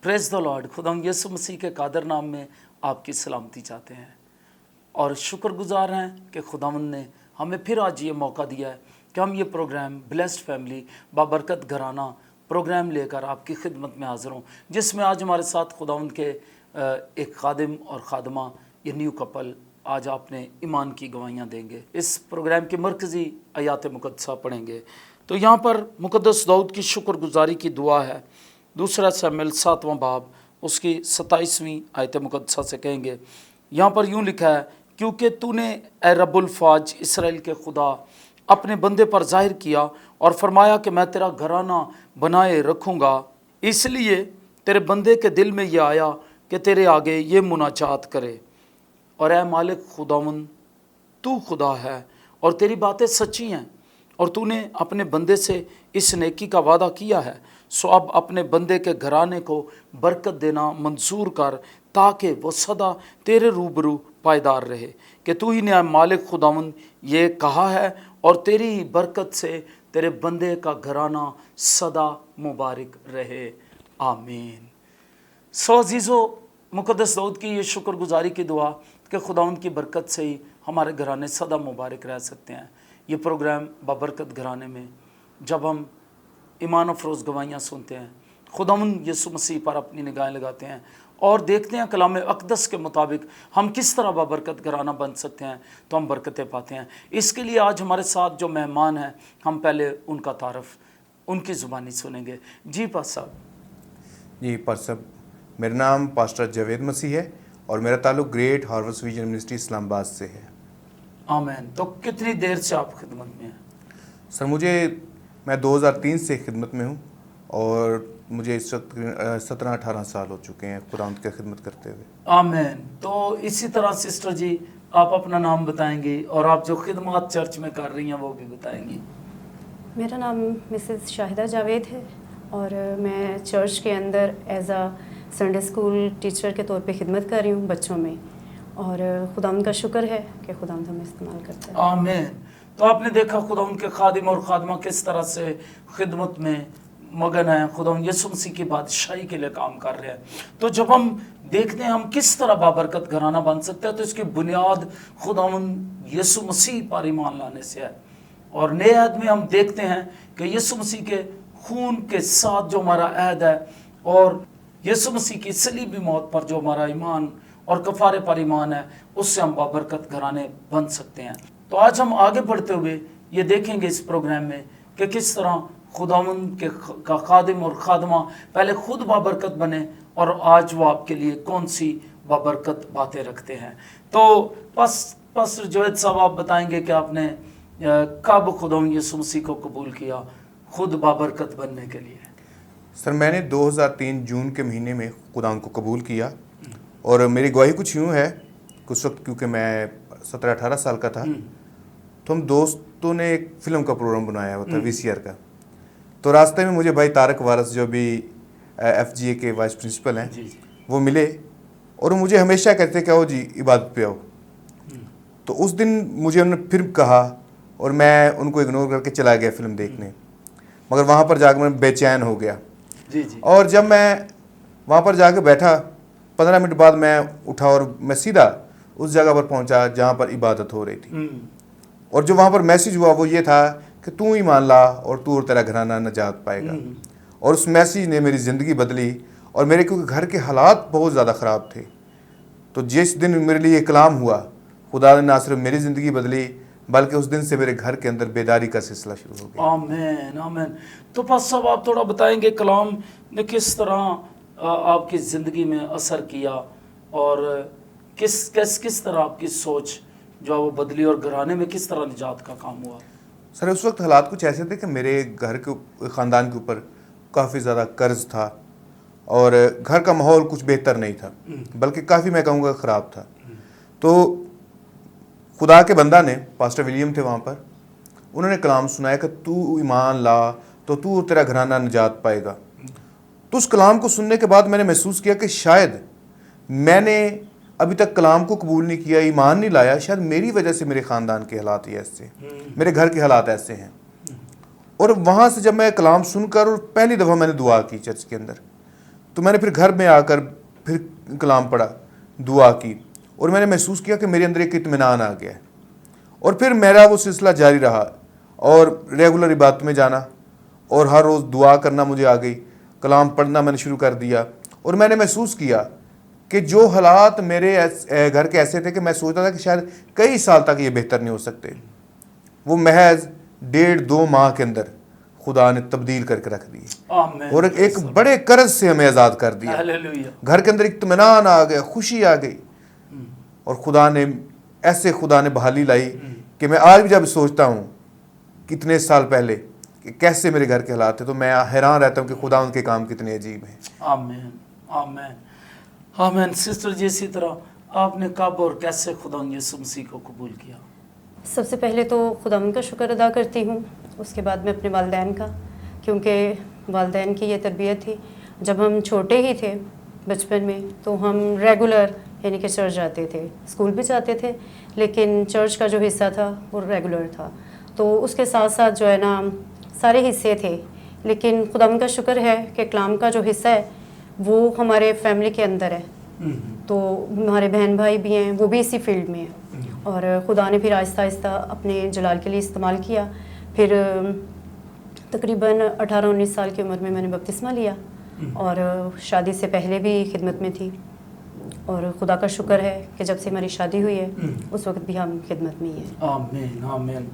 Praise the Lord. खुदावंद यीशु मसीह के कादर नाम में आपकी सलामती चाहते हैं और शुक्रगुजार हैं कि खुदावंद ने हमें फिर आज ये मौका दिया है कि हम ये प्रोग्राम ब्लेस्ड फैमिली बाबरकत घराना प्रोग्राम लेकर आपकी खिदमत में हाज़िर हों, जिसमें आज हमारे साथ खुदावंद के एक खादिम और खादमा ये न्यू कपल आज आपने ईमान की गवाहियाँ देंगे। इस प्रोग्राम की मरकज़ी आयात मुक़द्दसा पढ़ेंगे। तो यहाँ पर मुक़द्दस दाऊद की शुक्रगुजारी की दुआ है। दूसरा शमूएल 7वां बाब उसकी 27वीं आयत मुक़द्दसा से कहेंगे। यहाँ पर यूँ लिखा है, क्योंकि तूने ए रब्बुल फ़ाज इसराइल के खुदा अपने बंदे पर ज़ाहिर किया और फरमाया कि मैं तेरा घराना बनाए रखूँगा, इसलिए तेरे बंदे के दिल में यह आया कि तेरे आगे ये मुनाजात करे। और ए मालिक खुदावंद, तू खुदा है और तेरी बातें सच्ची हैं और तूने अपने बंदे से इस नेकी का वादा किया है, सो अब अपने बंदे के घराने को बरकत देना मंजूर कर, ताकि वो सदा तेरे रूबरू पायदार रहे कि तू ही ने मालिक खुदावंद ये कहा है और तेरी ही बरकत से तेरे बंदे का घराना सदा मुबारक रहे, आमीन। सो अजीज़ो, मुक़द्दस दाऊद की ये शुक्रगुजारी की दुआ कि खुदावंद की बरकत से ही हमारे घराने सदा मुबारक रह सकते हैं। ये प्रोग्राम बाबरकत घराने में जब हम ईमान अफरोज़ गवाहियाँ सुनते हैं, खुदावंद यीशु मसीह पर अपनी निगाहें लगाते हैं और देखते हैं कलाम अक़दस के मुताबिक हम किस तरह बाबरकत घराना बन सकते हैं, तो हम बरकतें पाते हैं। इसके लिए आज हमारे साथ जो मेहमान हैं, हम पहले उनका तारफ़ उनकी ज़ुबानी सुनेंगे। जी पास साहब। जी पास साहब, मेरा नाम पास्टर जावेद मसीह है और मेरा ताल्लुक़ great harvest vision ministry Islamabad से है। आमीन। तो कितनी देर से आप खिदमत में हैं? सर मैं 2003 से खिदमत में हूँ और मुझे इस वक्त 17-18 साल हो चुके हैं खुदावंद की खिदमत करते हुए। आमीन। तो इसी तरह सिस्टर जी, आप अपना नाम बताएंगी और आप जो खिदमत चर्च में कर रही हैं वो भी बताएंगी। मेरा नाम मिसेस शाहिदा जावेद है और मैं चर्च के अंदर as a Sunday school teacher के तौर पे खिदमत कर रही हूँ बच्चों में, और खुदावंद का शुक्र है कि खुदावंद हमें इस्तेमाल करता है। आमीन। तो आपने देखा खुदावंद के खादिम और खादमा किस तरह से खिदमत में मगन हैं, खुदावंद यीशु मसीह की बादशाही के लिए काम कर रहे हैं। तो जब हम देखते हैं हम किस तरह बाबरकत घराना बन सकते हैं, तो इसकी बुनियाद खुदावंद यीशु मसीह पर ईमान लाने से है। और नए अहद में हम देखते हैं कि यीशु मसीह के खून के साथ जो हमारा अहद है और यीशु मसीह की सलीबी मौत पर जो हमारा ईमान और कफारे पर ईमान है, उससे हम बाबरकत घराने बन सकते हैं। तो आज हम आगे बढ़ते हुए ये देखेंगे इस प्रोग्राम में कि किस तरह खुदावंद के का खादिम और खादमा पहले खुद बाबरकत बने और आज वो आपके लिए कौन सी बाबरकत बातें रखते हैं। तो पास्टर जावेद साहब, आप बताएंगे कि आपने कब खुदावंद यीशु मसीह को कबूल किया खुद बाबरकत बनने के लिए? सर मैंने 2003 जून के महीने में खुदावंद को कबूल किया और मेरी गवाही कुछ यूँ है कि उस वक्त क्योंकि मैं 17-18 साल का था, तो हम दोस्तों ने एक फ़िल्म का प्रोग्राम बनाया हुआ था VCR का। तो रास्ते में मुझे भाई तारक वारस जो भी FGA के वाइस प्रिंसिपल हैं वो मिले और मुझे हमेशा कहते कि आओ जी इबादत पे आओ। तो उस दिन मुझे उन्होंने फिर कहा और मैं उनको इग्नोर करके चला गया फ़िल्म देखने, मगर वहाँ पर जाकर मैं बेचैन हो गया। और जब मैं वहाँ पर जाकर बैठा 15 मिनट बाद मैं उठा और मैं सीधा उस जगह पर पहुँचा जहाँ पर इबादत हो रही थी। और जो वहाँ पर मैसेज हुआ वो ये था कि तू ही मान ला और तू और तेरा घराना नजात पाएगा। और उस मैसेज ने मेरी ज़िंदगी बदली और मेरे क्योंकि घर के हालात बहुत ज़्यादा ख़राब थे, तो जिस दिन मेरे लिए कलाम हुआ, खुदा ने ना सिर्फ मेरी ज़िंदगी बदली बल्कि उस दिन से मेरे घर के अंदर बेदारी का सिलसिला शुरू हो गया। आमीन आमीन। तो पास साहब, आप थोड़ा बताएंगे कलाम ने किस तरह आपकी ज़िंदगी में असर किया और किस तरह आपकी सोच जो वो बदली और घराने में किस तरह निजात का काम हुआ? सर उस वक्त हालात कुछ ऐसे थे कि मेरे घर के ख़ानदान के ऊपर काफ़ी ज़्यादा कर्ज था और घर का माहौल कुछ बेहतर नहीं था, बल्कि काफ़ी मैं कहूँगा ख़राब था। तो खुदा के बंदा ने, पास्टर विलियम थे वहाँ पर, उन्होंने कलाम सुनाया कि तू ईमान ला तो तू तेरा घराना निजात पाएगा। तो उस कलाम को सुनने के बाद मैंने महसूस किया कि शायद मैंने अभी तक कलाम को कबूल नहीं किया, ईमान नहीं लाया, शायद मेरी वजह से मेरे ख़ानदान के हालात ही ऐसे, मेरे घर के हालात ऐसे हैं। और वहाँ से जब मैं कलाम सुनकर और पहली दफ़ा मैंने दुआ की चर्च के अंदर, तो मैंने फिर घर में आकर फिर कलाम पढ़ा, दुआ की, और मैंने महसूस किया कि मेरे अंदर एक इत्मीनान आ गया है। और फिर मेरा वो सिलसिला जारी रहा और रेगुलर इबादत में जाना और हर रोज़ दुआ करना मुझे आ गई, कलाम पढ़ना मैंने शुरू कर दिया। और मैंने महसूस किया कि जो हालात मेरे घर के ऐसे थे कि मैं सोचता था कि शायद कई साल तक ये बेहतर नहीं हो सकते, वो महज 1.5-2 माह के अंदर खुदा ने तब्दील करके रख दिए आमीन। और एक बड़े कर्ज से हमें आज़ाद कर दिया। हालेलुया। घर के अंदर इत्मीनान आ गया, खुशी आ गई, और खुदा ने बहाली लाई कि मैं आज भी जब सोचता हूँ कितने साल पहले कि कैसे मेरे घर के हालात थे, तो मैं हैरान रहता हूँ कि खुदा उनके काम कितने अजीब हैं। आमीन आमीन आमीन। सिस्टर जी, इसी तरह आपने कब और कैसे खुदा यीशु मसीह को कबूल किया? सबसे पहले तो खुदावंद का शुक्र अदा करती हूँ, उसके बाद में अपने वालिदैन का, क्योंकि वालिदैन की ये तरबियत थी। जब हम छोटे ही थे बचपन में तो हम रेगुलर यानी कि चर्च जाते थे, स्कूल भी जाते थे, लेकिन चर्च का जो हिस्सा था वो रेगुलर था। तो उसके साथ साथ जो है ना सारे हिस्से थे, लेकिन खुदावंद का शुक्र है कि कलाम का जो हिस्सा है वो हमारे फैमिली के अंदर है। तो हमारे बहन भाई भी हैं, वो भी इसी फील्ड में हैं, और खुदा ने फिर आहिस्ता आहिस्ता अपने जलाल के लिए इस्तेमाल किया। फिर तकरीबन 18-19 साल की उम्र में मैंने बपतिस्मा लिया, और शादी से पहले भी खिदमत में थी, और खुदा का शुक्र है कि जब से हमारी शादी हुई है उस वक्त भी हम खिदमत में ही हैं। आमीन आमीन।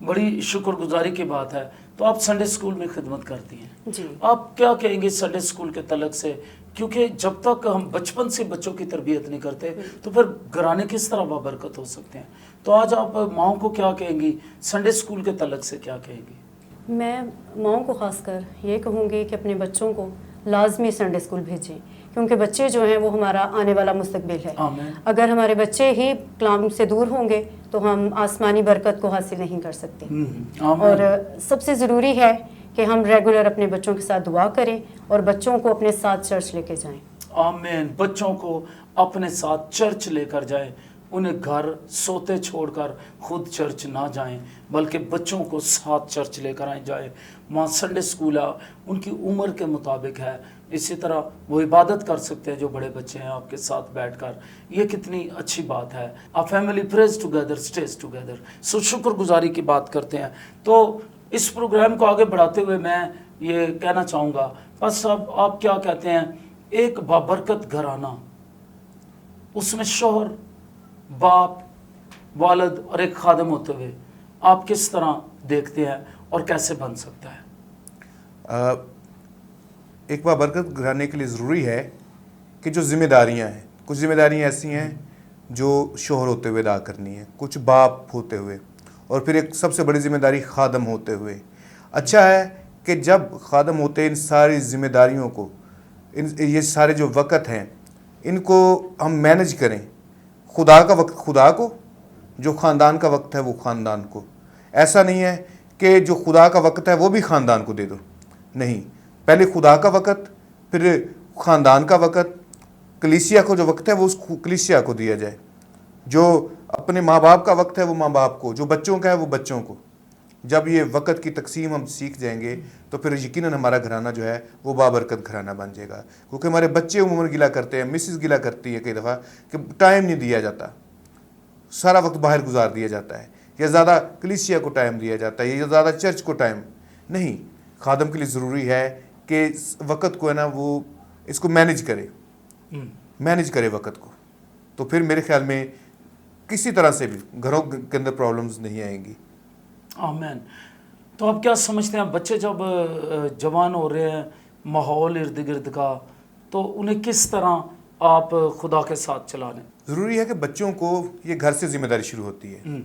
बड़ी शुक्रगुजारी की बात है। तो आप संडे स्कूल में खिदमत करती हैं जी। आप क्या कहेंगे संडे स्कूल के तलक से? क्योंकि जब तक हम बचपन से बच्चों की तरबियत नहीं करते तो फिर घराने किस तरह बाबरकत हो सकते हैं? तो आज आप माओं को क्या कहेंगी, संडे स्कूल के तलक से क्या कहेंगी? मैं माओं को खासकर ये कहूँगी कि अपने बच्चों को लाजमी संडे स्कूल भेजें, क्योंकि बच्चे जो हैं वो हमारा आने वाला मुस्तकबिल है। आमीन। अगर हमारे बच्चे ही कलाम से दूर होंगे तो हम आसमानी बरकत को हासिल नहीं कर सकते। आमीन। और सबसे ज़रूरी है कि हम रेगुलर अपने बच्चों के साथ दुआ करें और बच्चों को अपने साथ चर्च लेके जाएं। आमीन। बच्चों को अपने साथ चर्च लेकर जाएं, उन्हें घर सोते छोड़कर खुद चर्च ना जाएं, बल्कि बच्चों को साथ चर्च लेकर आए जाए। वहाँ संडे स्कूल है, उनकी उम्र के मुताबिक है। इसी तरह वो इबादत कर सकते हैं जो बड़े बच्चे हैं आपके साथ बैठकर। ये कितनी अच्छी बात है। A family prays together stays together. So शुक्रगुजारी की बात करते हैं। तो इस प्रोग्राम को आगे बढ़ाते हुए मैं ये कहना चाहूँगा, बस अब आप क्या कहते हैं, एक बाबरकत घराना, उसमें शौहर, बाप, वालिद और एक खादम होते हुए आप किस तरह देखते हैं और कैसे बन सकता है? एक बाबरकत घराने के लिए ज़रूरी है कि जो जिम्मेदारियां हैं, कुछ जिम्मेदारियां ऐसी हैं जो शौहर होते हुए अदा करनी है, कुछ बाप होते हुए, और फिर एक सबसे बड़ी जिम्मेदारी खादम होते हुए। अच्छा है कि जब खादम होते इन सारी जिम्मेदारियों को, ये सारे जो वक़्त हैं इनको हम मैनेज करें। खुदा का वक्त खुदा को, जो ख़ानदान का वक्त है वो ख़ानदान को। ऐसा नहीं है कि जो खुदा का वक्त है वो भी ख़ानदान को दे दो, नहीं, पहले खुदा का वक्त, फिर ख़ानदान का वक्त, कलीसिया को जो वक्त है वो उस कलीसिया को दिया जाए। जो अपने माँ बाप का वक्त है वो माँ बाप को, जो बच्चों का है वो बच्चों को। जब ये वक्त की तकसीम हम सीख जाएंगे तो फिर यकीनन हमारा घराना जो है वो बाबरकत घराना बन जाएगा। क्योंकि हमारे बच्चे उम्र गिला करते हैं, मिसेस गिला करती है कई दफ़ा कि टाइम नहीं दिया जाता, सारा वक्त बाहर गुजार दिया जाता है, या ज़्यादा कलीसिया को टाइम दिया जाता है, या ज़्यादा चर्च को टाइम नहीं। खादम के लिए ज़रूरी है कि वक़्त को है ना वो इसको मैनेज करे वक़्त को। तो फिर मेरे ख्याल में किसी तरह से भी घरों के अंदर प्रॉब्लम्स नहीं आएंगी। आमीन। तो आप क्या समझते हैं, बच्चे जब जवान हो रहे हैं, माहौल इर्द गिर्द का, तो उन्हें किस तरह आप खुदा के साथ चला लें? ज़रूरी है कि बच्चों को ये घर से जिम्मेदारी शुरू होती है।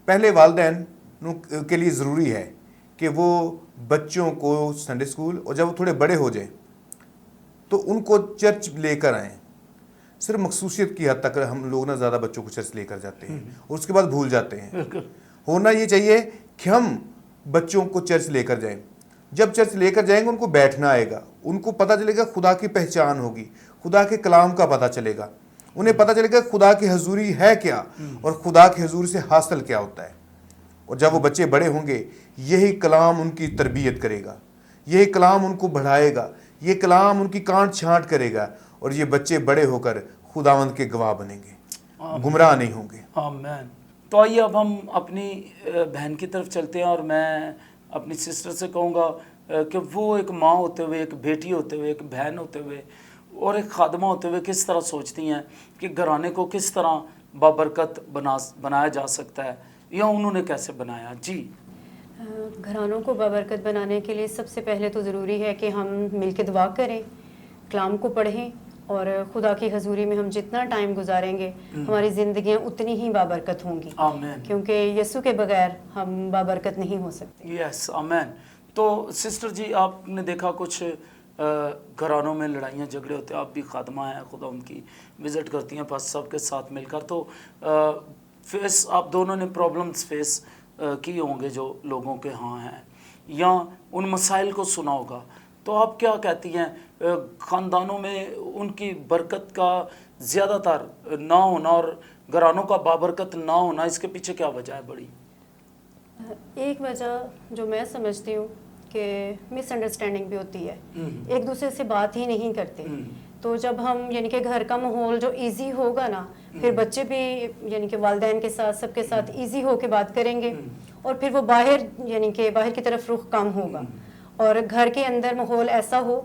पहले वालिदैन के लिए ज़रूरी है कि वो बच्चों को संडे स्कूल, और जब वो थोड़े बड़े हो जाएं तो उनको चर्च लेकर आएँ। सिर्फ मखसूसियत की हद तक हम लोग ना ज़्यादा बच्चों को चर्च लेकर जाते हैं और उसके बाद भूल जाते हैं। होना ये चाहिए कि हम बच्चों को चर्च लेकर जाएं। जब चर्च लेकर जाएंगे उनको बैठना आएगा, उनको पता चलेगा, खुदा की पहचान होगी, खुदा के कलाम का पता चलेगा, उन्हें पता चलेगा खुदा की हजूरी है क्या और खुदा की हजूरी से हासिल क्या होता है। और जब वो बच्चे बड़े होंगे यही कलाम उनकी तरबियत करेगा, यही कलाम उनको बढ़ाएगा, یہ کلام ان کی کانٹ چھانٹ کرے گا اور یہ بچے بڑے ہو کر خداوند کے گواہ بنیں گے, گمراہ نہیں ہوں گے. آمین. تو آئیے اب ہم اپنی بہن کی طرف چلتے ہیں, اور میں اپنی سسٹر سے کہوں گا کہ وہ ایک ماں ہوتے ہوئے, ایک بیٹی ہوتے ہوئے, ایک بہن ہوتے ہوئے اور ایک خادمہ ہوتے ہوئے کس طرح سوچتی ہیں کہ گھرانے کو کس طرح بابرکت بنایا جا سکتا ہے, یا انہوں نے کیسے بنایا. جی. گھرانوں کو بابرکت بنانے کے لیے سب سے پہلے تو ضروری ہے کہ ہم مل کے دعا کریں, کلام کو پڑھیں, اور خدا کی حضوری میں ہم جتنا ٹائم گزاریں گے ہماری زندگیاں اتنی ہی بابرکت ہوں گی, آمین. کیونکہ یسوع کے بغیر ہم بابرکت نہیں ہو سکتے. یس, آمین. تو سسٹر جی, آپ نے دیکھا کچھ گھرانوں میں لڑائیاں جھگڑے ہوتے ہیں, آپ بھی خادمہ ہیں, خدا ان کی وزٹ کرتی ہیں پاس سب کے ساتھ مل کر, تو فیس آپ دونوں نے پرابلمس فیس کی ہوں گے جو لوگوں کے ہاں ہیں, یا ان مسائل کو سنا ہوگا, تو آپ کیا کہتی ہیں خاندانوں میں ان کی برکت کا زیادہ تر نہ ہونا اور گھرانوں کا بابرکت نہ ہونا, اس کے پیچھے کیا وجہ ہے بڑی؟ ایک وجہ جو میں سمجھتی ہوں کہ مس انڈرسٹینڈنگ بھی ہوتی ہے, ایک دوسرے سے بات ہی نہیں کرتے. تو جب ہم یعنی کہ گھر کا ماحول جو ایزی ہوگا نا, پھر بچے بھی یعنی کہ والدین کے ساتھ سب کے ساتھ ایزی ہو کے بات کریں گے, اور پھر وہ باہر یعنی کہ باہر کی طرف رخ کم ہوگا, اور گھر کے اندر ماحول ایسا ہو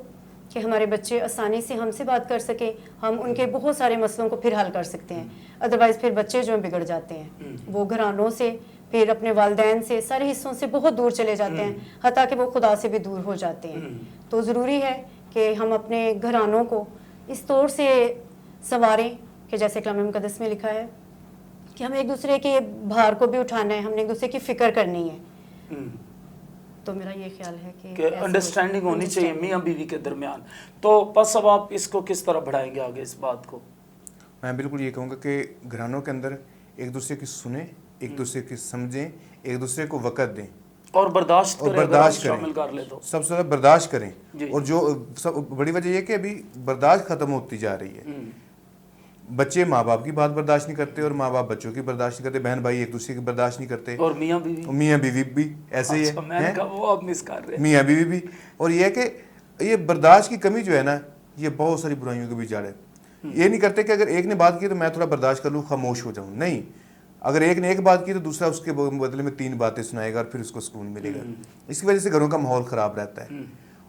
کہ ہمارے بچے آسانی سے ہم سے بات کر سکیں, ہم ان کے بہت سارے مسئلوں کو پھر حل کر سکتے ہیں. ادروائز پھر بچے جو بگڑ جاتے ہیں, وہ گھرانوں سے, پھر اپنے والدین سے, سارے حصوں سے بہت دور چلے جاتے ہیں, حتیٰ کہ وہ خدا سے بھی دور ہو جاتے ہیں. تو ضروری ہے کہ ہم اپنے گھرانوں کو اس طور سے سنواریں کہ جیسے کلام مقدس میں لکھا ہے کہ ہم ایک دوسرے کے بھار کو بھی اٹھانا ہے, ہم نے ایک دوسرے کی فکر کرنی ہے. تو میرا یہ خیال ہے کہ انڈرسٹینڈنگ ہونی چاہیے میاں بیوی کے درمیان. تو بس اب آپ اس کو کس طرح بڑھائیں گے آگے اس بات کو؟ میں بالکل یہ کہوں گا کہ گھرانوں کے اندر ایک دوسرے کی سنیں, ایک دوسرے کی سمجھیں, ایک دوسرے کو وقت دیں, اور برداشت اور کریں, برداشت شامل کر لے تو سب سے زیادہ برداشت کریں. جی. اور جو سب بڑی وجہ یہ کہ ابھی برداشت ختم ہوتی جا رہی ہے. بچے ماں باپ کی بات برداشت نہیں کرتے, اور ماں باپ بچوں کی برداشت نہیں کرتے, بہن بھائی ایک دوسرے کی برداشت نہیں کرتے, اور میاں بیوی, میاں بیوی بھی ایسے ہی اچھا, میں نے کہا وہ آپ مس کر رہے ہیں. میاں بیوی بھی. اور یہ ہے کہ یہ برداشت کی کمی جو ہے نا, یہ بہت ساری برائیوں کے بھی جڑ ہے. یہ نہیں کرتے کہ اگر ایک نے بات کی تو میں تھوڑا برداشت کر لوں, خاموش ہو جاؤں. نہیں, اگر ایک نے ایک بات کی تو دوسرا اس کے بدلے میں 3 باتیں سنائے گا, اور پھر اس کو سکون ملے گا. اس کی وجہ سے گھروں کا ماحول خراب رہتا ہے.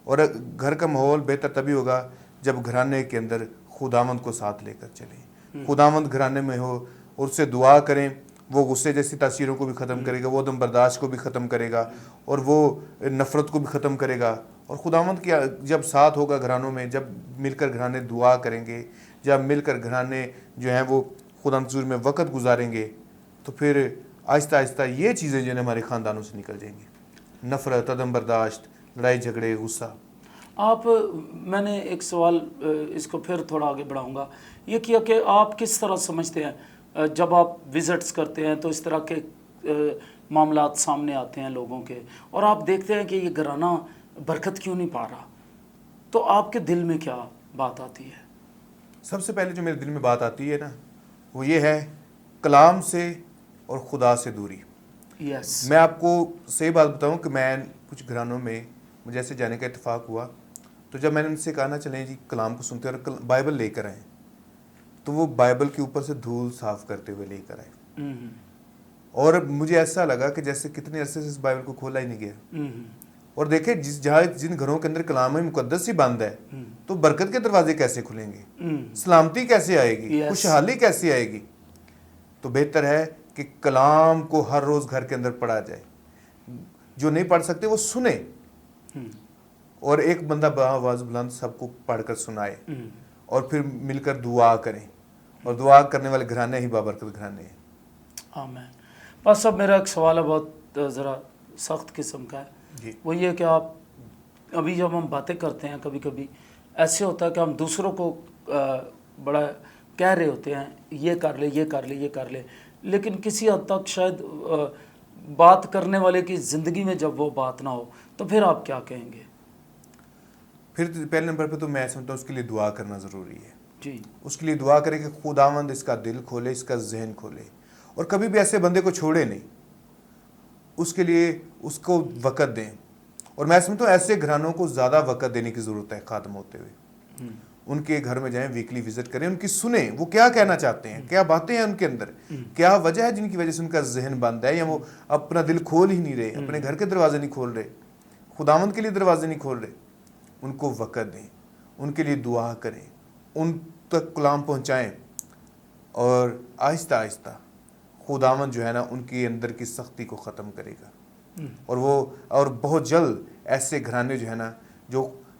اور گھر کا ماحول بہتر تبھی ہوگا جب گھرانے کے اندر خداوند کو ساتھ لے کر چلیں, خداوند گھرانے میں ہو, اور اس سے دعا کریں. وہ غصے جیسی تاثیروں کو بھی ختم کرے گا, وہ عدم برداشت کو بھی ختم کرے گا, اور وہ نفرت کو بھی ختم کرے گا. اور خداوند کی جب ساتھ ہوگا گھرانوں میں, جب مل کر گھرانے دعا کریں گے, جب مل کر گھرانے جو ہیں وہ خدا کی حضور میں وقت گزاریں گے, تو پھر آہستہ آہستہ یہ چیزیں جو ہیں ہمارے خاندانوں سے نکل جائیں گی. نفرت, عدم برداشت, لڑائی جھگڑے, غصہ. آپ, میں نے ایک سوال اس کو پھر تھوڑا آگے بڑھاؤں گا, یہ کیا کہ آپ کس طرح سمجھتے ہیں جب آپ وزٹس کرتے ہیں تو اس طرح کے معاملات سامنے آتے ہیں لوگوں کے, اور آپ دیکھتے ہیں کہ یہ گھرانہ برکت کیوں نہیں پا رہا, تو آپ کے دل میں کیا بات آتی ہے؟ سب سے پہلے جو میرے دل میں بات آتی ہے نا, وہ یہ ہے کلام سے اور خدا سے دوری. یس. میں آپ کو صحیح بات بتاؤں کہ میں کچھ گھرانوں میں مجھے ایسے جانے کا اتفاق ہوا, تو جب میں نے ان سے کہا نا چلیں جی کلام کو سنتے اور بائبل لے کر آئیں, تو وہ بائبل کے اوپر سے دھول صاف کرتے ہوئے لے کر آئے. اور مجھے ایسا لگا کہ جیسے کتنے عرصے سے اس بائبل کو کھولا ہی نہیں گیا. اور دیکھیں جن گھروں کے اندر کلام مقدس ہی بند ہے, تو برکت کے دروازے کیسے کھلیں گے, سلامتی کیسے آئے گی, خوشحالی کیسے آئے گی. تو بہتر ہے کہ کلام کو ہر روز گھر کے اندر پڑھا جائے. جو نہیں پڑھ سکتے وہ سنیں, اور ایک بندہ بآواز بلند سب کو پڑھ کر سنائے, اور پھر مل کر دعا کریں. اور دعا کرنے والے گھرانے ہی بابرکت گھرانے ہیں. آمین. بس اب میرا ایک سوال ہے, بہت ذرا سخت قسم کا ہے. جی. وہ یہ کہ آپ ابھی جب ہم باتیں کرتے ہیں کبھی کبھی ایسے ہوتا ہے کہ ہم دوسروں کو بڑا کہہ رہے ہوتے ہیں, یہ کر لے, یہ کر لے, یہ کر لے, لیکن کسی حد تک شاید بات کرنے والے کی زندگی میں جب وہ بات نہ ہو, تو پھر آپ کیا کہیں گے؟ پھر پہلے نمبر پہ تو میں سمجھتا ہوں اس کے لیے دعا کرنا ضروری ہے. جی. اس کے لیے دعا کرے کہ خداوند اس کا دل کھولے, اس کا ذہن کھولے, اور کبھی بھی ایسے بندے کو چھوڑے نہیں. اس کے لیے اس کو وقت دیں, اور میں سمجھتا ہوں ایسے گھرانوں کو زیادہ وقت دینے کی ضرورت ہے خادم ہوتے ہوئے. ان کے گھر میں جائیں, ویکلی وزٹ کریں, ان کی سنیں وہ کیا کہنا چاہتے ہیں, کیا باتیں ہیں ان کے اندر, کیا وجہ ہے جن کی وجہ سے ان کا ذہن بند ہے, یا وہ اپنا دل کھول ہی نہیں رہے, اپنے گھر کے دروازے نہیں کھول رہے, خداوند کے لیے دروازے نہیں کھول رہے. ان کو وقت دیں, ان کے لیے دعا کریں, ان تک کلام پہنچائیں, اور آہستہ آہستہ خداوند جو ہے نا ان کے اندر کی سختی کو ختم کرے گا. اور بہت جلد ایسے گھرانے جو ہے نا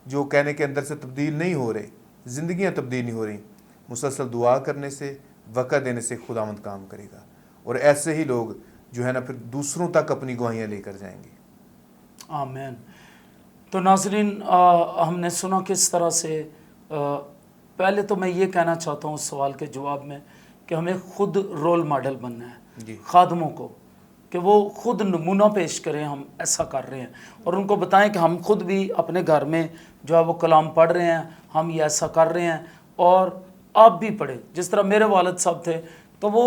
جو کہنے کے اندر سے تبدیل نہیں ہو رہے, زندگیاں تبدیل نہیں ہو رہی, مسلسل دعا کرنے سے, وقت دینے سے خداوند کام کرے گا. اور ایسے ہی لوگ جو ہے نا پھر دوسروں تک اپنی گواہیاں لے کر جائیں گے. آمین. تو ناظرین, ہم نے سنا کس طرح سے, پہلے تو میں یہ کہنا چاہتا ہوں اس سوال کے جواب میں کہ ہمیں خود رول ماڈل بننا ہے خادموں کو, کہ وہ خود نمونہ پیش کریں ہم ایسا کر رہے ہیں, اور ان کو بتائیں کہ ہم خود بھی اپنے گھر میں جو ہے وہ کلام پڑھ رہے ہیں, ہم یہ ایسا کر رہے ہیں, اور آپ بھی پڑھیں. جس طرح میرے والد صاحب تھے تو وہ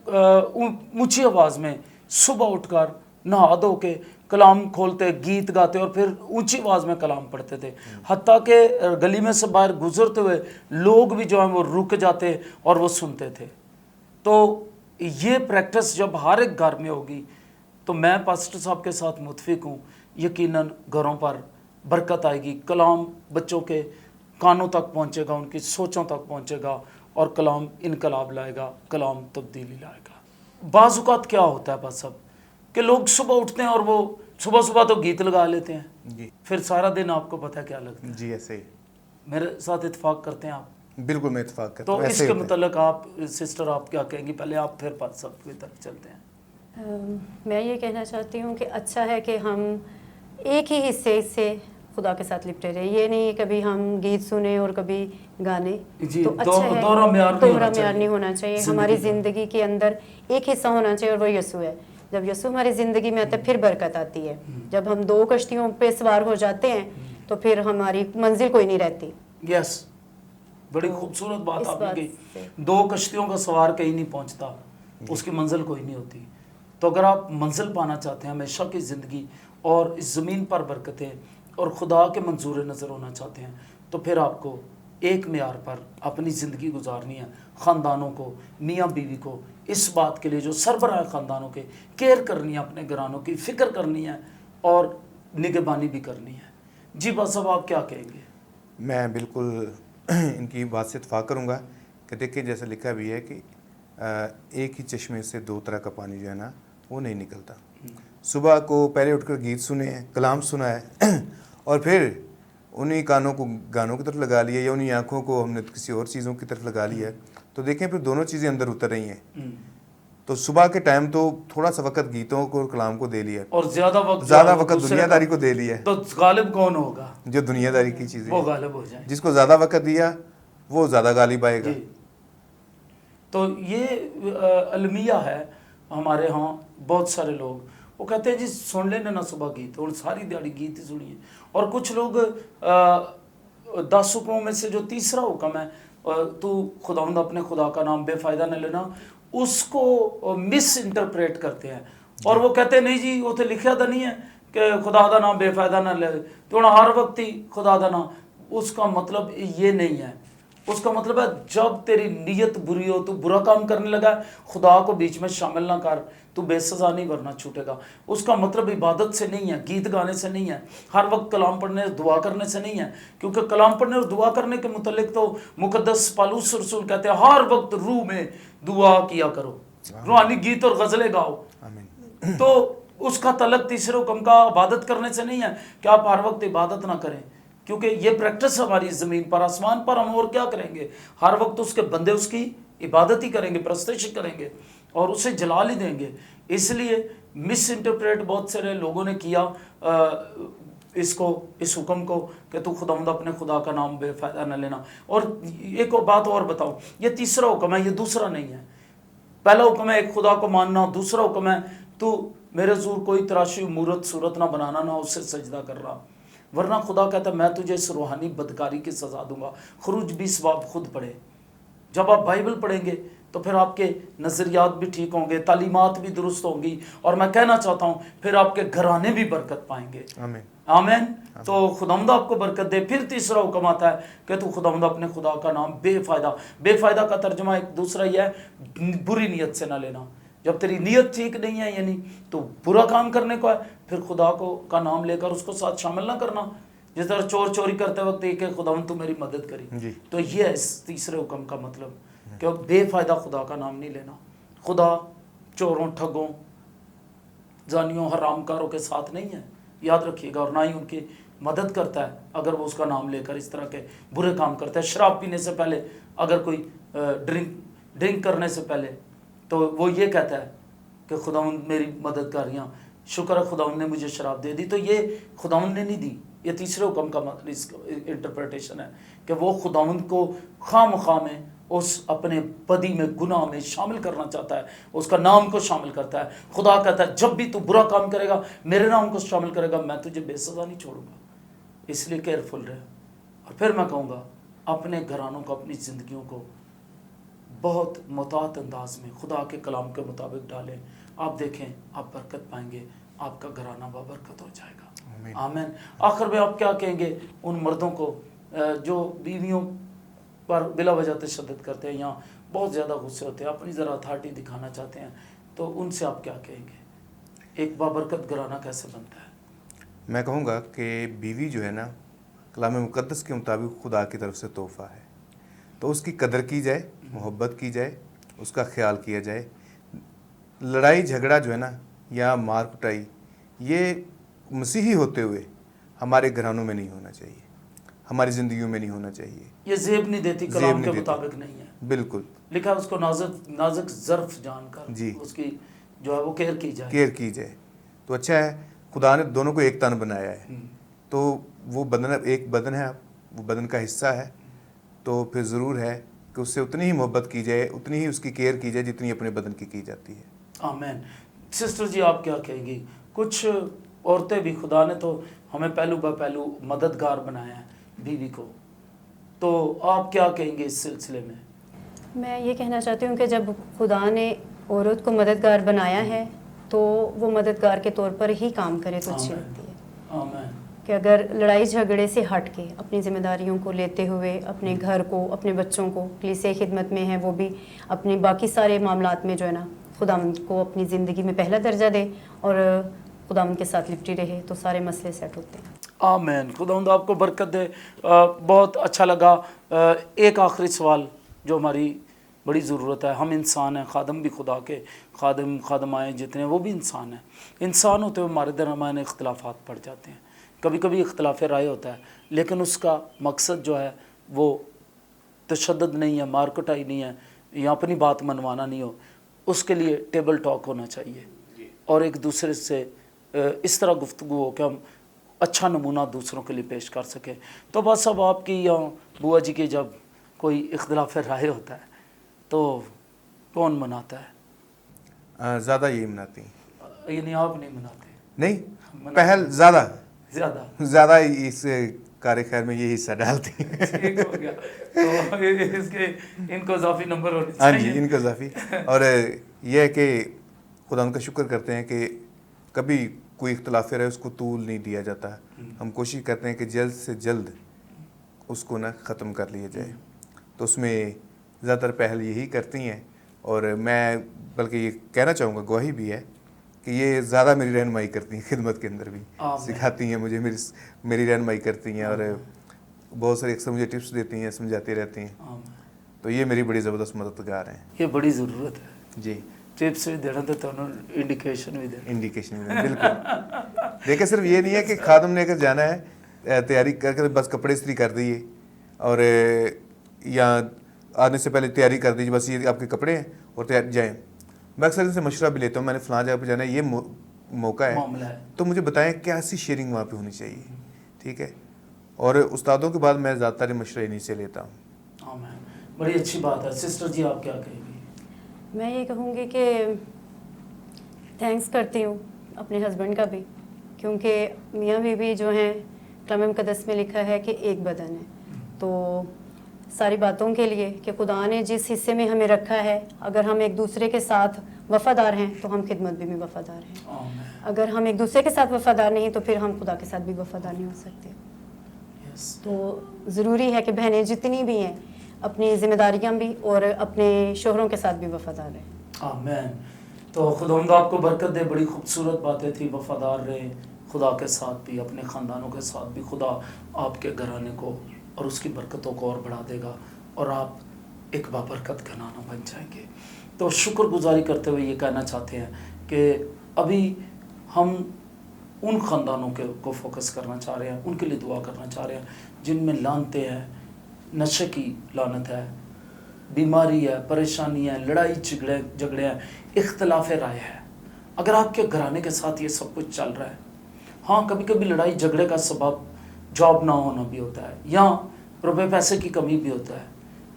اونچی آواز میں صبح اٹھ کر نہا دھو کے کلام کھولتے, گیت گاتے, اور پھر اونچی آواز میں کلام پڑھتے تھے, حتیٰ کہ گلی میں سے باہر گزرتے ہوئے لوگ بھی جو ہیں وہ رک جاتے اور وہ سنتے تھے. تو یہ پریکٹس جب ہر ایک گھر میں ہوگی تو میں پاسٹر صاحب کے ساتھ متفق ہوں, یقیناً گھروں پر برکت آئے گی, کلام بچوں کے کانوں تک پہنچے گا, ان کی سوچوں تک پہنچے گا, اور کلام انقلاب لائے گا, کلام تبدیلی لائے گا. بعض اوقات کیا ہوتا ہے بس اب کہ لوگ صبح اٹھتے ہیں اور وہ صبح تو گیت لگا لیتے ہیں, پھر سارا دن آپ کو پتہ ہے کیا لگتا ہے. جی ایسے ہی. میرے ساتھ اتفاق کرتے ہیں آپ؟ بالکل میں اتفاق کرتا تو ہوں. اس کے متعلق آپ سسٹر آپ کیا کہیں گی, پہلے آپ پھر سب کی طرف چلتے ہیں. میں یہ کہنا چاہتی ہوں کہ اچھا ہے کہ ہم ایک ہی حصے سے خدا کے ساتھ لپٹے رہے, یہ نہیں کبھی ہم گیت سنیں اور کبھی گانے. تو اچھا ہے, دوہرا معیار نہیں ہونا چاہیے. ہماری زندگی کے اندر ایک حصہ ہونا چاہیے, اور وہ یسوع ہے. جب یسوع ہماری زندگی میں آتا ہے پھر برکت آتی ہے. جب ہم دو کشتیوں پہ سوار ہو جاتے ہیں تو پھر ہماری منزل کوئی نہیں رہتی. یس, بڑی خوبصورت بات آپ نے کہی. دو کشتیوں کا سوار کہیں نہیں پہنچتا, اس کی منزل کوئی نہیں ہوتی. تو اگر آپ منزل پانا چاہتے ہیں ہمیشہ کی زندگی اور اس زمین پر برکتیں اور خدا کے منظور نظر ہونا چاہتے ہیں, تو پھر آپ کو ایک معیار پر اپنی زندگی گزارنی ہے. خاندانوں کو, میاں بیوی کو اس بات کے لیے جو سربراہ خاندانوں کے کیئر کرنی ہے, اپنے گھرانوں کی فکر کرنی ہے اور نگہبانی بھی کرنی ہے. جی بس صاحب آپ کیا کہیں گے؟ میں بالکل ان کی بات سے اتفاق کروں گا کہ دیکھیں جیسا لکھا بھی ہے کہ ایک ہی چشمے سے دو طرح کا پانی جو ہے نا وہ نہیں نکلتا. صبح کو پہلے اٹھ کر گیت سنے ہیں, کلام سنا ہے, اور پھر انہی کانوں کو گانوں کی طرف لگا لیا, یا انہی آنکھوں کو ہم نے کسی اور چیزوں کی طرف لگا لیا ہے. تو دیکھیں پھر دونوں چیزیں اندر اتر رہی ہیں. تو صبح کے ٹائم تو تھوڑا سا وقت گیتوں کو اور کلام کو دے لیا, اور زیادہ وقت دنیا داری کو دے لیا ہے. تو غالب کون ہوگا؟ جو دنیا داری کی چیزیں وہ غالب ہو جائیں. جس کو زیادہ وقت دیا وہ زیادہ غالب آئے گا. تو یہ المیہ ہے ہمارے ہاں. بہت سارے لوگ وہ کہتے ہیں جی سن لینا نا صبح گیت, اور ساری دیہڑی گیت ہی سنیے. اور کچھ لوگ 10 حکموں میں سے جو تیسرا حکم ہے, تو خداوند اپنے خدا کا نام بے فائدہ نہ لینا, اس کو مس انٹرپریٹ کرتے ہیں, اور وہ کہتے ہیں نہیں جی وہ تو لکھا تھا نہیں ہے کہ خدا دا نام بے فائدہ نہ لے, تو ہر وقت ہی خدا دا نام. اس کا مطلب یہ نہیں ہے. اس کا مطلب ہے جب تیری نیت بری ہو, تو برا کام کرنے لگا, خدا کو بیچ میں شامل نہ کر, تو بے سزا نہیں ورنہ چھوٹے گا. اس کا مطلب عبادت سے نہیں ہے, گیت گانے سے نہیں ہے, ہر وقت کلام پڑھنے دعا کرنے سے نہیں ہے. کیونکہ کلام پڑھنے اور دعا کرنے کے متعلق تو مقدس پالوس رسول کہتے ہیں ہر وقت روح میں دعا کیا کرو, روحانی گیت اور غزلیں گاؤ. تو اس کا تعلق تیسرے حکم کا عبادت کرنے سے نہیں ہے کہ آپ ہر وقت عبادت نہ کریں, کیونکہ یہ پریکٹس ہماری زمین پر, آسمان پر ہم اور کیا کریں گے؟ ہر وقت اس کے بندے اس کی عبادت ہی کریں گے, پرستش کریں گے, اور اسے جلال ہی دیں گے. اس لیے مس انٹرپریٹ بہت سارے لوگوں نے کیا اس حکم کو کہ تو خداوند اپنے خدا کا نام بے فائدہ نہ لینا. اور ایک بات اور بتاؤں, یہ تیسرا حکم ہے, یہ دوسرا نہیں ہے. پہلا حکم ہے ایک خدا کو ماننا, دوسرا حکم ہے تو میرے زور کوئی تراشی مورت صورت نہ بنانا, نہ اسے سجدہ کر رہا, ورنہ خدا کہتا ہے میں تجھے اس روحانی بدکاری کی سزا دوں گا. خروج 20 باب خود پڑھے. جب آپ بائبل پڑھیں گے تو پھر آپ کے نظریات بھی ٹھیک ہوں گے, تعلیمات بھی درست ہوں گی, اور میں کہنا چاہتا ہوں پھر آپ کے گھرانے بھی برکت پائیں گے. آمین. आमीन। तो खुदावंद आपको बरकत दे। फिर तीसरा हुक्म आता है कि तू खुदावंद अपने खुदा का नाम बेफायदा का तर्जुमा एक दूसरा ये है बुरी नीयत से ना लेना। जब तेरी नीयत ठीक नहीं है यानी तो बुरा काम करने को है, फिर खुदा को का नाम लेकर उसको साथ शामिल ना करना। जिस तरह चोर चोरी करते वक्त एक खुदावंद तू मेरी मदद करी, तो ये है इस तीसरे हुक्म का मतलब कि बेफायदा खुदा का नाम नहीं लेना। खुदा चोरों, ठगों, जानियों, हरामकारों के साथ नहीं है, याद रखिएगा, और ना ही उनकी मदद करता है अगर वो उसका नाम लेकर इस तरह के बुरे काम करता है। शराब पीने से पहले अगर कोई ड्रिंक करने से पहले तो वो ये कहता है कि खुदावंद मेरी मददगारियाँ, शुक्र है खुदावंद ने मुझे शराब दे दी, तो ये खुदावंद ने नहीं दी। ये तीसरे हुक्म का मतलब इसका इंटरप्रिटेशन है कि वो खुदावंद को खामखा में उस अपने बदी में, गुनाह में शामिल करना चाहता है, उसका नाम को शामिल करता है। खुदा कहता है जब भी तू बुरा काम करेगा, मेरे नाम को शामिल करेगा, मैं तुझे बेसज़ा नहीं छोड़ूंगा, इसलिए केयरफुल रहे। और फिर मैं कहूँगा अपने घरानों को, अपनी ज़िंदगियों को बहुत मुतात अंदाज में खुदा के कलाम के मुताबिक डालें। आप देखें, आप बरकत पाएंगे, आपका घराना बाबरकत हो जाएगा। आमीन। आखिर में आप क्या कहेंगे उन मर्दों को जो बीवियों पर बिला वजह तशद्दुद करते हैं या बहुत ज़्यादा गुस्से होते हैं, अपनी ज़रा अथॉरिटी दिखाना चाहते हैं, तो उनसे आप क्या कहेंगे? एक बाबरकत घराना कैसे बनता है? मैं कहूँगा कि बीवी जो है ना, कलाम मुक़द्दस के मुताबिक खुदा की तरफ से तोहफ़ा है, तो उसकी कदर की जाए, मोहब्बत की जाए, उसका ख्याल किया जाए। लड़ाई झगड़ा जो है ना, या मार कुटाई, ये मसीही होते हुए हमारे घरानों में नहीं होना चाहिए, हमारी ज़िंदगियों में नहीं होना चाहिए। ये ज़ेब नहीं देती, कलाम के मुताबिक नहीं है। बिल्कुल लिखा है उसको नाजुक ज़र्फ़ जानकर जी उसकी जो है वो केयर की जाए। तो अच्छा है, खुदा ने दोनों को एक तन बनाया है, तो वो बदन एक बदन है, वो बदन का हिस्सा है, तो फिर ज़रूर है कि उससे उतनी ही मोहब्बत की जाए, उतनी ही उसकी केयर की जाए जितनी अपने बदन की जाती है। आमीन। सिस्टर जी आप क्या कहेंगी? कुछ औरतें भी, खुदा ने तो हमें पहलू बा पहलू मददगार बनाया है बीवी को, तो आप क्या कहेंगे इस सिलसिले में? मैं ये कहना चाहती हूँ कि जब खुदा ने औरत को मददगार बनाया है तो वो मददगार के तौर पर ही काम करे तो अच्छी लगती है। आमीन। कि अगर लड़ाई झगड़े से हट के अपनी जिम्मेदारियों को लेते हुए अपने घर को, अपने बच्चों को, कलीसिया खिदमत में है वो भी अपने बाकी सारे मामलात में जो है ना खुदावंद को अपनी ज़िंदगी में पहला दर्जा दे और खुदावंद के साथ लिपटी रहे, तो सारे मसले सेट होते हैं। आमीन। खुदावंद आपको बरकत दे। बहुत अच्छा लगा। एक आखिरी सवाल जो हमारी बड़ी ज़रूरत है, हम इंसान हैं, खादम भी खुदा के, खादमाएँ जितने वो भी इंसान हैं। इंसान होते हुए हमारे दरमियान इख्तलाफात पड़ जाते हैं, कभी कभी इख्तलाफ राय होता है, लेकिन उसका मकसद जो है वो तशद्दुद नहीं है, मार कुटाई नहीं है, या अपनी बात मनवाना नहीं हो। उसके लिए टेबल टॉक होना चाहिए और एक दूसरे से इस तरह गुफ्तगू हो कि हम अच्छा नमूना दूसरों के लिए पेश कर सकें। तो बस अब आपकी या बुआ जी की जब कोई इख्तलाफ राय होता है तो कौन मनाता है? ज़्यादा यही मनाती हैं। यानी आप नहीं मनाते? नहीं, पहल ज़्यादा इस कार्य खैर में ये हिस्सा डालती हैं। ठीक हो गया। तो इसके इनको इजाफी नंबर होने हाँ चाहिए। जी, इनको इजाफी। और यह है कि खुदा उनका शुक्र करते हैं कि कभी कोई इख्तलाफ है उसको तूल नहीं दिया जाता। हम कोशिश करते हैं कि जल्द से जल्द उसको ना ख़त्म कर लिया जाए, तो उसमें ज़्यादातर पहल यही करती हैं। और मैं बल्कि ये कहना चाहूँगा, गवाही भी है कि ये ज़्यादा मेरी रहनुमाई करती हैं, खिदमत के अंदर भी सिखाती हैं मुझे, मेरी रहनुमाई करती हैं और बहुत सारी अक्सर मुझे टिप्स देती हैं, समझाती रहती हैं। तो ये मेरी बड़ी ज़बरदस्त मददगार हैं। ये बड़ी ज़रूरत है जी। टिप्स भी देना तो इंडिकेशन भी देना बिल्कुल। देखिए, सिर्फ ये नहीं है कि खादम ने अगर जाना है तैयारी करके बस कपड़े इस्त्री कर दिए और या आने से पहले तैयारी कर दीजिए, बस ये आपके कपड़े हैं और तैयार जाएँ। मैं अक्सर इनसे मशवरा भी लेता हूँ, मैंने फ़लाँ जगह पर जाना है, ये मौका है, तो मुझे बताएं क्या सी शेयरिंग वहाँ पे होनी चाहिए। ठीक है, और उस्तादों के बाद मैं ज़्यादातर मशवरा इन्हीं से लेता हूँ। बड़ी अच्छी बात है। सिस्टर जी आप क्या कहेंगी? मैं ये कहूँगी कि थैंक्स करती हूँ अपने हस्बैंड का भी, क्योंकि मियाँ बीवी जो हैं कलाम मुक़द्दस में लिखा है कि एक बदन है, तो सारी बातों के लिए कि खुदा ने जिस हिस्से में हमें रखा है, अगर हम एक दूसरे के साथ वफ़ादार हैं तो हम खिदमत में भी वफ़ादार हैं। आमीन। अगर हम एक दूसरे के साथ वफ़ादार नहीं तो फिर हम खुदा के साथ भी वफ़ादार नहीं हो सकते। यस। तो ज़रूरी है कि बहनें जितनी भी हैं अपनी ज़िम्मेदारियां भी और अपने शोहरों के साथ भी वफ़ादार रहें। आमीन। तो खुदावंद आपको बरकत दे। बड़ी खूबसूरत बातें थी। वफ़ादार रहें खुदा के साथ भी, अपने ख़ानदानों के साथ भी। खुदा आपके घराने को और उसकी बरकतों को और बढ़ा देगा और आप एक बाबरकत घराना बन जाएंगे। तो शुक्रगुजारी करते हुए ये कहना चाहते हैं कि अभी हम उन ख़ानदानों को फोकस करना चाह रहे हैं, उनके लिए दुआ करना चाह रहे हैं जिनमें लानते हैं, नशे की लानत है, बीमारी है, परेशानी है, लड़ाई झगड़े हैं, इख्तलाफ राय है। अगर आपके घराने के साथ ये सब कुछ चल रहा है, हाँ कभी कभी लड़ाई झगड़े का सबब जॉब ना होना भी होता है या रुपए पैसे की कमी भी होता है,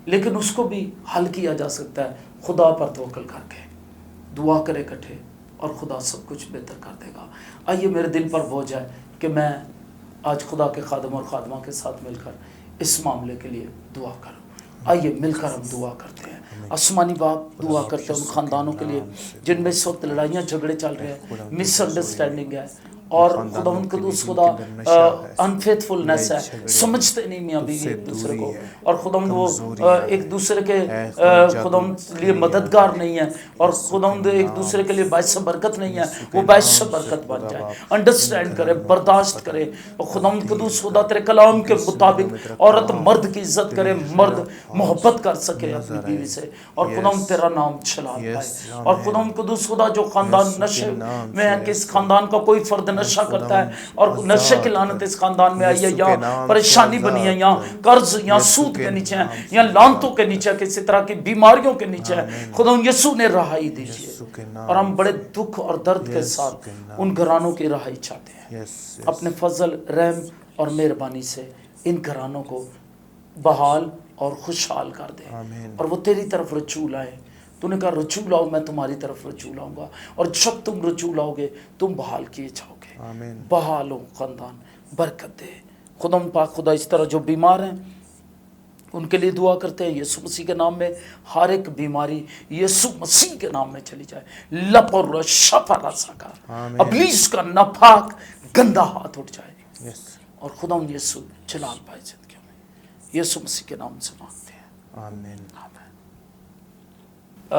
लेकिन उसको भी हल किया जा सकता है खुदा पर तवक्कल करके। दुआ करे इकट्ठे और खुदा सब कुछ बेहतर कर देगा। आइए, मेरे दिल पर बोझ है कि मैं आज खुदा के खादम और खादमा के साथ मिलकर इस मामले के लिए दुआ करूं। आइए मिलकर हम दुआ करते हैं। आसमानी बाप, दुआ करते हैं उन ख़ानदानों के लिए जिनमें इस वक्त लड़ाइयाँ झगड़े चल रहे हैं, मिसअंडरस्टैंडिंग है और खुदा उनके दूसरा खुदा अनफेथफुलनेस है, समझते नहीं मियाँ बीवी एक दूसरे को, और खुदा वो एक दूसरे के खुदा लिए मददगार नहीं है और खुदा एक दूसरे के लिए बाइस बरकत नहीं है। वो बाइस बरकत बन जाए, अंडरस्टैंड करे, बर्दाश्त करे और खुदा कदूस खुदा तेरे कलाम के मुताबिक औरत मर्द की इज्जत करे, मर्द मोहब्बत कर सके अपनी बीवी से और खुदा तेरा नाम चला पाए। और खुदा कदूस खुदा जो खानदान नशे में है, किस खानदान का कोई फर्द नशा करता है और नशे की लानत इस खानदान में आई है, या परेशानी बनी है, या कर्ज या सूद के नीचे है, या लानतों के नीचे, किसी तरह की बीमारियों के नीचे है, खुदा यीशु ने रहाई दीजिए। और हम बड़े दुख और दर्द के साथ उन घरानों की रहाई चाहते हैं। अपने फजल, रहम और मेहरबानी से इन घरानों को बहाल और खुशहाल कर दे और वो तेरी तरफ रजू लाए। तूने कहा रजू लाओ, मैं तुम्हारी तरफ रजू लाऊंगा, और जब तुम रजू लाओगे तुम बहाल किए जाओगे। बहाल हो खानदान, बरकत दे खुदा पाक। खुदा इस तरह जो बीमार हैं उनके लिए दुआ करते हैं यीशु मसीह के नाम में। हर एक बीमारी यीशु मसीह के नाम में चली जाए। लप और शफा का अबलीस का नापाक गंदा हाथ उठ जाए और खुदा यीशु जलाल पाए जिंदगी में। यीशु मसीह के नाम से मांगते हैं, आमीन।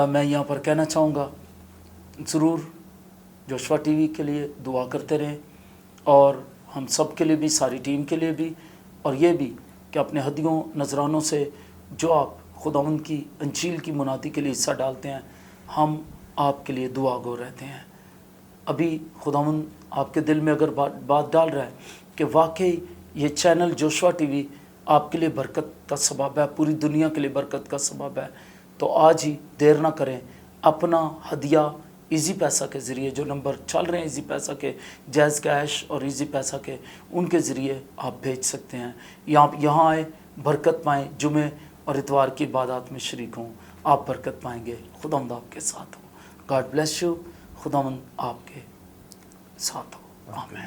मैं यहाँ पर कहना चाहूँगा, ज़रूर जोशवा टीवी के लिए दुआ करते रहें और हम सब के लिए भी, सारी टीम के लिए भी, और ये भी कि अपने हदियों नजरानों से जो आप खुदावंद की अंजील की मुनादी के लिए हिस्सा डालते हैं, हम आपके लिए दुआ गो रहते हैं। अभी खुदावंद आपके दिल में अगर बात डाल रहा है कि वाकई ये चैनल जोशवा टीवी आपके लिए बरकत का सबब है, पूरी दुनिया के लिए बरकत का सबब है, तो आज ही देर ना करें, अपना हदिया इजी पैसा के ज़रिए, जो नंबर चल रहे हैं इजी पैसा के, जैज़ कैश और इजी पैसा के, उनके ज़रिए आप भेज सकते हैं। या आप यहाँ आए, बरकत पाएँ, जुमे और इतवार की इबादत में शरीक हों, आप बरकत पाएंगे। खुदावंद आपके साथ हो। God bless you. खुदावंद आपके साथ हो। आमीन।